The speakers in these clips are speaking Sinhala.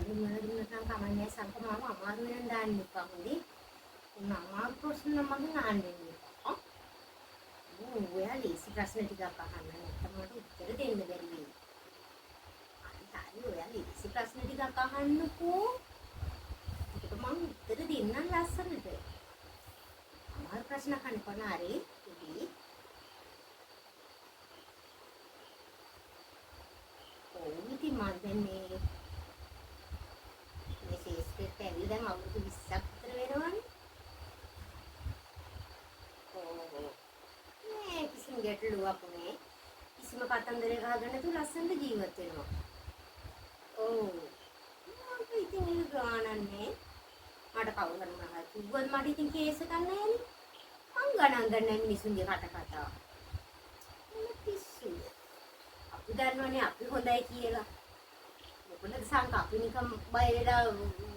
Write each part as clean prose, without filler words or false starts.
දුන්නා කමන්නේ සංකමාව අමාරු වෙන දාන්න එපා හොඳේ. මම ප්‍රශ්න මගෙන් අහන්න එපා. ඔයා ලේසි ප්‍රශ්න ටිකක් අහන්න නැත්නම් මට උත්තර දෙන්න බැරි වෙයි. අනිත් ඔයා ලේසි ප්‍රශ්න ටිකක් අහන්නකෝ. ඒක මම උත්තර දෙන්නම් ලස්සනට. අමාරු ප්‍රශ්න අහන්න කොනාරේ ඉතින් ඉතින් මම දැන් මේ ශේෂ්ත්‍රයට ඇවිල්ලා දැන් අවුරුදු 20ක් විතර වෙනවනේ. මේ කිසිම ගැටලුවක් නෑ. කිසිම කතන්දරයක් ගහගන්න නැතුව ලස්සනට ජීවත් වෙනවා. මට ඉතින් ඒක ගානන්නේ. මට කවුරු හරි මොනවා කිව්වොත් මට ඉතින් කේස් එකක් නෑනේ. මං ගණන් ගන්න මිනිසුන්ගේ කතා. පිස්සු. අපි දන්නවනේ අපි හොඳයි කියලා. මොකද සංක අපි නිකම් බය වෙලා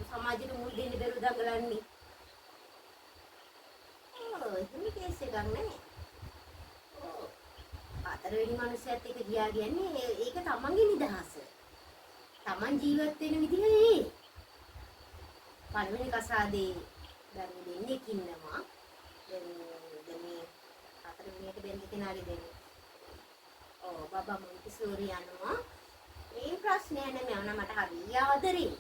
සමාජෙට මුල් දෙන්න බැරුව දඟලන්නේ. එහෙම කේස් එකක් නෑ. හතරවෙනි මිනිස්සයත් එක්ක ගියා කියන්නේ ඒක තමන්ගේ නිදහස. තමන් ජීවත් වෙන විදිහ ඒ. පළවෙනි කසාදේ දැන් දෙන්නෙක් ඉන්නවා. දැන් මේ හතරවෙනියට බෙන්ද කෙනාගේ දෙන්නේ. බබා මොන්ටිසෝරි යනවා. මේ ප්‍රශ්නය නෙමෙයි මට හරි ආදරේ.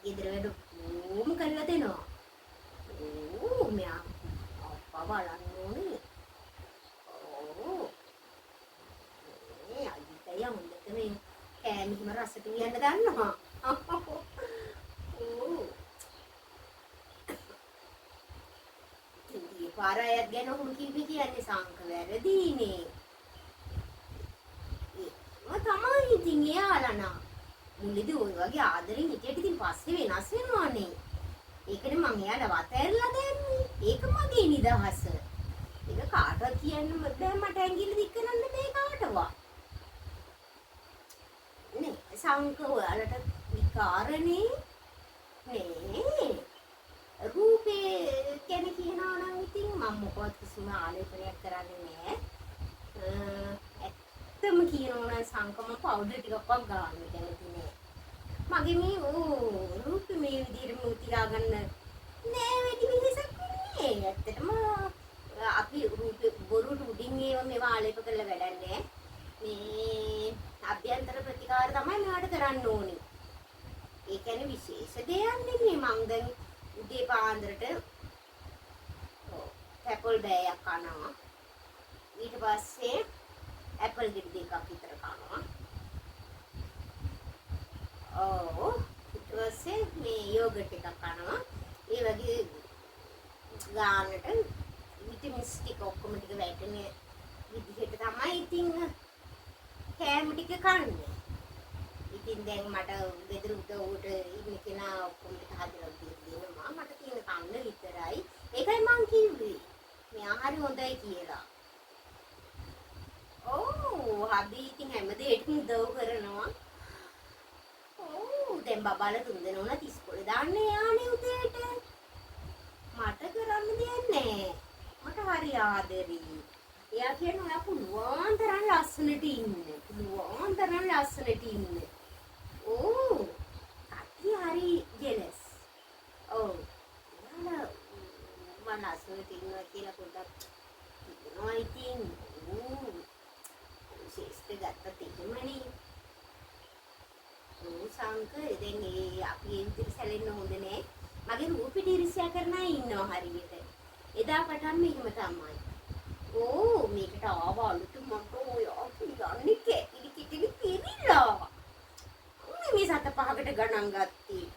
ගෙදර වැඩ ඕම කරලා දෙනවා. මෙයා අප්පා බලන්න ඕනේ. මේ අයිතය හොඳට මේ කෑමිම රසට වියන්න දන්නවා. ඉතින් පාරායක් ගැන උන් කියන්නේ සංක වැරදීනේ. තමයි ඉතින් එයාලා නම් මුලදී ওই වගේ ආදරෙන් හිටියට ඉතින් පස්සේ වෙනස් වෙනවානේ. ඒකනේ මම එයාලා වතෑරලා දැම්මේ. ඒක මගේ නිදහස. ඒක කාටවත් කියන්න බෑ මට ඇඟිලි දික් කරන්න බෑ කාටවත්. නේ සංක ඔයාලට විකාරනේ නේ. රූපේ ගැන කියනවා නම් ඉතින් මම මොකවත් කිසිම ආලේපනයක් කරන්නේ නෑ. ඇත්තම කියනවා නම් සංකම පවුඩර් ටිකක්වත් ගන්න කැමති නෑ. මගේ මේ රූපේ මේ විදිහට මුතිලා ගන්න නෑ වැඩි වෙනසක් නෑ. ඇත්තටම අපි රූපේ බොරුට උඩින් මේවා ආලේප කරලා වැඩක් නෑ. මේ අභ්‍යන්තර ප්‍රතිකාර තමයි මෙයාට කරන්න ඕනේ. ඒ කියන්නේ විශේෂ දෙයක් නෙමෙයි. මම දැන් උදේ පාන්දරට ඇපල් බෑයක් කනවා. ඊට පස්සේ ඇපල් ගෙඩි දෙකක් විතර කනවා. ඊට පස්සේ මේ යෝගට් එකක් කනවා. ඒ වගේ ගානට විටමින්ස් ටික ඔක්කොම ටික වැටෙන විදිහට තමයි ඉතින් කෑම ටික කන්නේ. ඉතින් දැන් මට ගෙදර උදව්වට ඉන්න කෙනා ඔක්කොම හදලා දෙනවා. මට තියෙන කන්න විතරයි. ඒකයි මං කිව්වේ. මෙයා හරි හොඳයි කියලා. හබි ඉතින් හැමදේටම උදව් කරනවා. දැන් බබාලා තුන්දෙනා උනත් ඉස්කෝලේ දාන්න යානේ උදේට. මට කරන්න දෙයක් නැහැ. මට හරි ආදරෙයි. එයා කියනවා ඔයා පුළුවන් තරම් ලස්සනට ඉන්න. කට්ටි හරි ජෙලස්. එයාලා මම ලස්සනට ඉන්නවා කියලා පොඩ්ඩක් කියනවා ඉතින්. ශේෂ්ඨ ගත්ත තේමනේ. සංක දැන් අපි ඒ විදිහට සැලෙන්න හොඳ නෑ. මගේ රූපෙට ඉරිසියා කරන අය ඉන්නවා හරියට. එදා පටන් මෙහෙම තමයි. මේකට ආවලුට මට ඔය යන්නේ කැකිලි කිටිලි පිරිලා. මේ සත පහකට ගණන් ගත්තේ.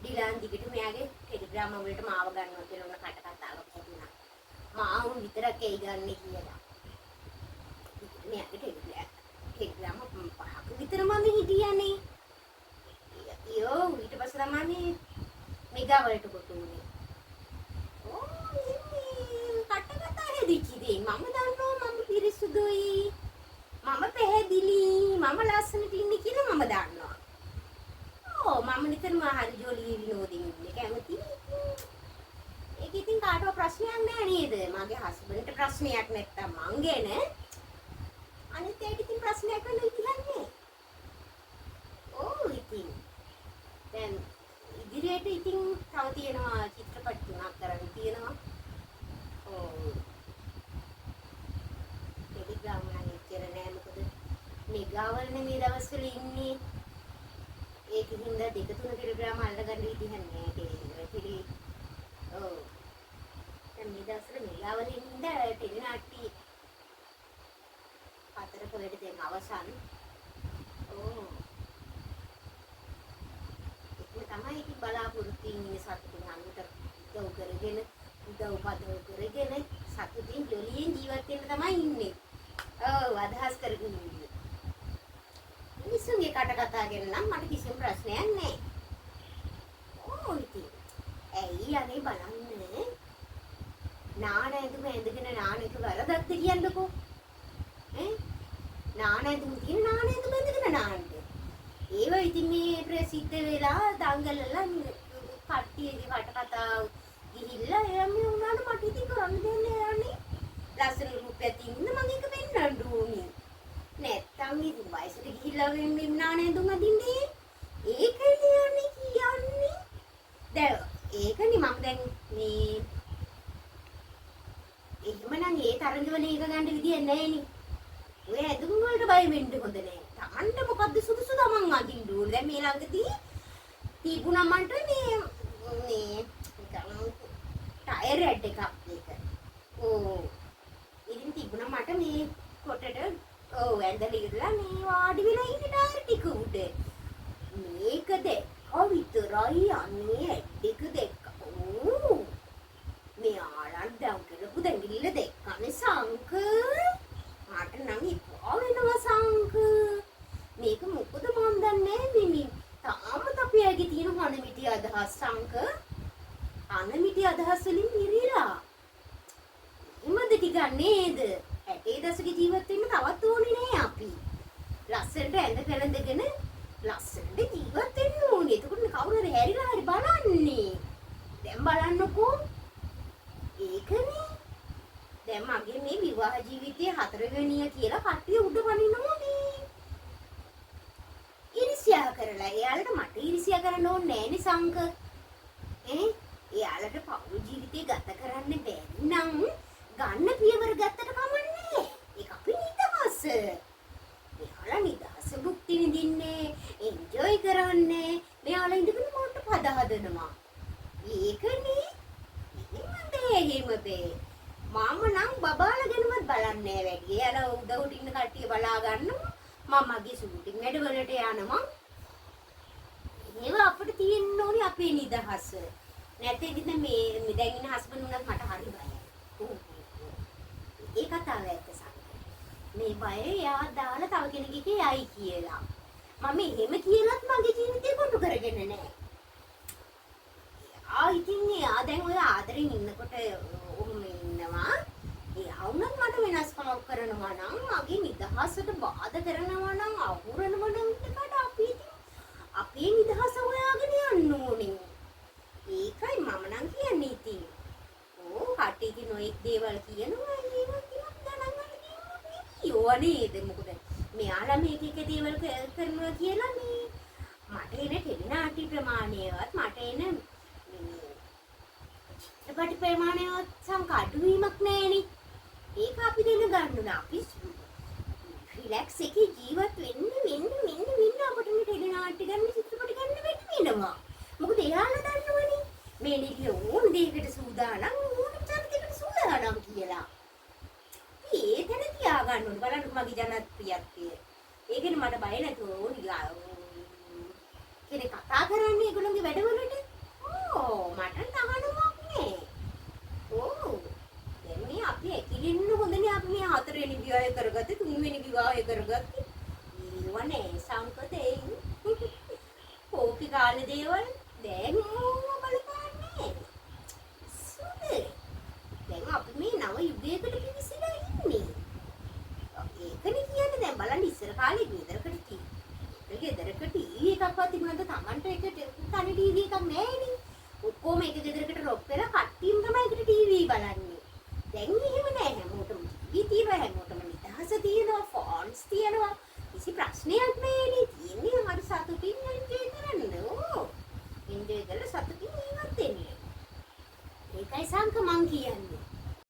ඩිලාන් දිගට මෙයාගේ ටෙලිග්‍රෑම් වලට මාව ගන්නවා කියලා උන කට කතාවක් තිබුණා. මාවුන් විතරක් එයි ගන්න කියලා. මෙයාගේ ටෙලිග්‍රෑම් පහක විතර මම හිටියානේ. ඊට පස්සේ තමයි මෙගා වලට කොටුනේ. කටකතා හැදිච්චි මම දන්නවා මම පිරිසුදුයි. මම පැහැදිලි. මම ලස්සනට ඉන්නේ කියලා මම දන්නවා. මම නිතරම හරි ජොලි විනෝදින් ඉන්නේ කැමති. ඒක ඉතින් කාටවත් ප්‍රශ්නයක් නෑ නේද? මගේ හස්බන්ඩ්ට ප්‍රශ්නයක් නැත්තම් මං ගැන අනිත් ඒකට ඉතින් ප්‍රශ්නයක් වෙන්නේ කියන්නේ. ඔව් ඉතින් දැන් ඉදිරියට ඉතින් තව තියෙනවා චිත්‍රපට 3ක් කරන්න තියෙනවා. ඔව් ටෙලිග්‍රෑම් නම් එච්චර නෑ මොකද මේ ගාවල්නේ මේ දවස්වල ඉන්නේ. ඒකින්ද 2-3 ටෙලිග්‍රෑම් අල්ලගන්න විදිහක් නෑ ටෙලි. ඔව් දැන් මේ දවස්වල මේ ගාවල් ඉන්න ටෙලි නාට්‍ය 4ක වැඩ දැන් අවසන්. ඔව් තමයි ඉතින් බලාපොරොත්තු වෙන්නේ සතුටින් අන්තර උදව් කරගෙන උදව් පදව් කරගෙන සතුටින් ජොලියෙන් ජීවත් වෙන්න තමයි ඉන්නේ. ඔව් අදහස් කරගෙන ඉන්නේ. මිනිස්සුන්ගේ කට කතා ගැන නම් මට කිසිම ප්‍රශ්නයක් නැහැ. ඔව් ඉතින් ඇයි අනේ බලන්න නාන ඇඳුම ඇඳගෙන නාන එක වරදක්ද කියන්නකෝ. නාන ඇඳුම තියෙන නාන ඇඳුම ඇඳගෙන නාන්න. ඒව ඉතින් මේ ප්‍රසිද්ධ වෙලා දංගලලා කට්ටියගේ කට කතා ගිහිල්ලා එම් මේ උනාට මට ඉතින් කරන්න දෙන්නේ යන්නේ. ලස්සන රූපයක් තින්න මම එක වෙන්නන්න ඕනේ. නැත්තම් ඉතින් වයසට ගිහිල්ලා වෙන්නේ නාන ඇඳුම් අදින්නේ. ඒකනේ යන්නේ කියන්නේ. දැන් ඒකනේ මම දැන් මේ එහෙමනම් ඒ තරඟවල එක ගන්න විදියක් නැහැ නේ. ඔය ඇඳුම් වලට බය වෙන්න හොඳ නැහැ. තමන්ට මොකද්ද සුදුසු තමන් අදින්න ඕනේ. දැන් මේ ළඟදී තිබුණා මන්ට මේ ටයර් ඇඩ් එකක් ඒක. ඕ ඉතින් තිබුණා මට මේ කොටට ඇඳලා ඉරලා මේ වාඩි වෙලා ඉන්න ටයර් ටික උඩ. මේක දැක්ක විතරයි අනේ ඇඩ් එක දැක්ක. ඕ මේ ආලන් දවුකලපු දැඟිල්ල දැක්කනේ සංක. මට නම් ඉපා වෙනවා සංක. මේක මොකද මන් දන්නේ මිනි. තාම තපියගේ තියෙන හනමිටි අදහස් සංක. හනමිටි අදහස් වලින් මිරිලා. ඉමද ටික නේද? 60 දශක ජීවත් වෙන්න තවත් ඕනේ නෑ අපි. ලස්සනට ඇඳ පෙළඳගෙන ලස්සනට ජීවත් වෙන්න ඕනේ. එතකොට කවුරු හරි හැරිලා හරි බලන්නේ. දැන් බලන්නකෝ. ඒකනේ. දැන් මගේ මේ විවාහ ජීවිතයේ 4 වෙනිය කියලා කට්ටිය උඩ වනිනවා මේ. ඉරිසියා කරලා එයාලට මට ඉරිසියා කරන්න ඕනේ නෑනේ සංක. එයාලට පෞල් ජීවිතේ ගත කරන්න බැරි නම් ගන්න පියවර ගත්තට කමන්නේ. ඒක අපි නිදහස. එයාලා නිදහස භුක්ති විඳින්නේ, එන්ජොයි කරන්නේ. මෙයාලා ඉඳගෙන මොකට පද හදනවා. ඒකනේ. එහෙම බෑ. මම නම් බබාලගෙනවත් බලන්නේ වැඩි. එයාලා උදව්ට ඉන්න කට්ටිය බලා ගන්නවා. මමගේ ෂූටින් වැඩවලට යනවා. ඒවා අපිට තියෙන්න ඕනේ අපේ නිදහස. නැත්නම් ඉතින් මේ දැන් ඉන්න හස්බන්ඩ් උනත් මට හරි බයයි. ඒ කතාව ඇත්ත සංක. මේ බය එයා දාලා තව කෙනෙක්ගේ යයි කියලා. මම එහෙම කියලාත් මගේ ජීවිතේ කොටු කරගෙන නැහැ. ඉතින් එයා දැන් ඔය ආදරෙන් ඉන්නකොට ඔහොම ඉන්නවා. එයා වුණත් මට වෙනස්කමක් කරනවා නම් මගේ නිදහසට බාධා කරනවා නම් අහුරනවා නම් එතකොට අපි අපේ නිදහස හොයාගෙන යන්න ඕනේ. ඒකයි මම නම් කියන්නේ ඉතින්. කට්ටිය නොඑක් දේවල් කියනවා ඒවා ටිකක් ගණන් ගන්න කියනවා නේද? මොකද මෙයාලා මේක එක දේවල් කරනවා කියලා මේ මට එන ටෙලිනාටි ප්‍රමාණයවත් මට එන චිත්‍රපට ප්‍රමාණයවත් සංකඩුවීමක් නැහෙනේ. ඒක අපි දැන ගන්න ඕන. අපි රිලැක්ස් එකේ ජීවත් වෙන්න අපිට මේ ටෙලිනාටි ගන්න චිත්‍රපට ගන්න වෙනවා. මොකද එයාලා දන්නවනේ මේ නිලිය ඕන දෙයකට සූදානම් ඕන චරිතයකට සූදානම් කියලා. ඒකනේ තියාගන්න ඕනේ. බලන්න මගේ ජනප්‍රියත්වය. ඒකනේ මට බය නැතුව කෙනෙක් කතා කරන්නේ ඒගොල්ලන්ගේ වැඩවලට. මට තහනමක් නෑ. දැන් මේ අපි ඇකිලින්න හොඳනේ අපි මේ 4 වෙනි විවාහය කරගත්තේ 3 වෙනි විවාහය කරගත්තේ. ඒව නෑ සංකතේ. කෝපි කාලේ දේවල් දැන් බලපාන්නේ. දැන් අපි මේ නව යුගයකට පිවිසලා ඉන්නේ. ඒකනේ කියන්නේ දැන් බලන්න ඉස්සර කාලේ ගෙදරක ටීවී එකක්වත් තිබුණාද? Tamanට එක තනි ටීවී එකක් නෑනේ. ඔක්කොම එක ගෙදරකට රොප් වෙලා කට්ටියම තමයි ඒකට ටීවී බලන්නේ. දැන් එහෙම නෑ. හැමෝටම ටීවී තියෙනවා, හැමෝටම නිදහස තියෙනවා, phones sang ke mangki yan.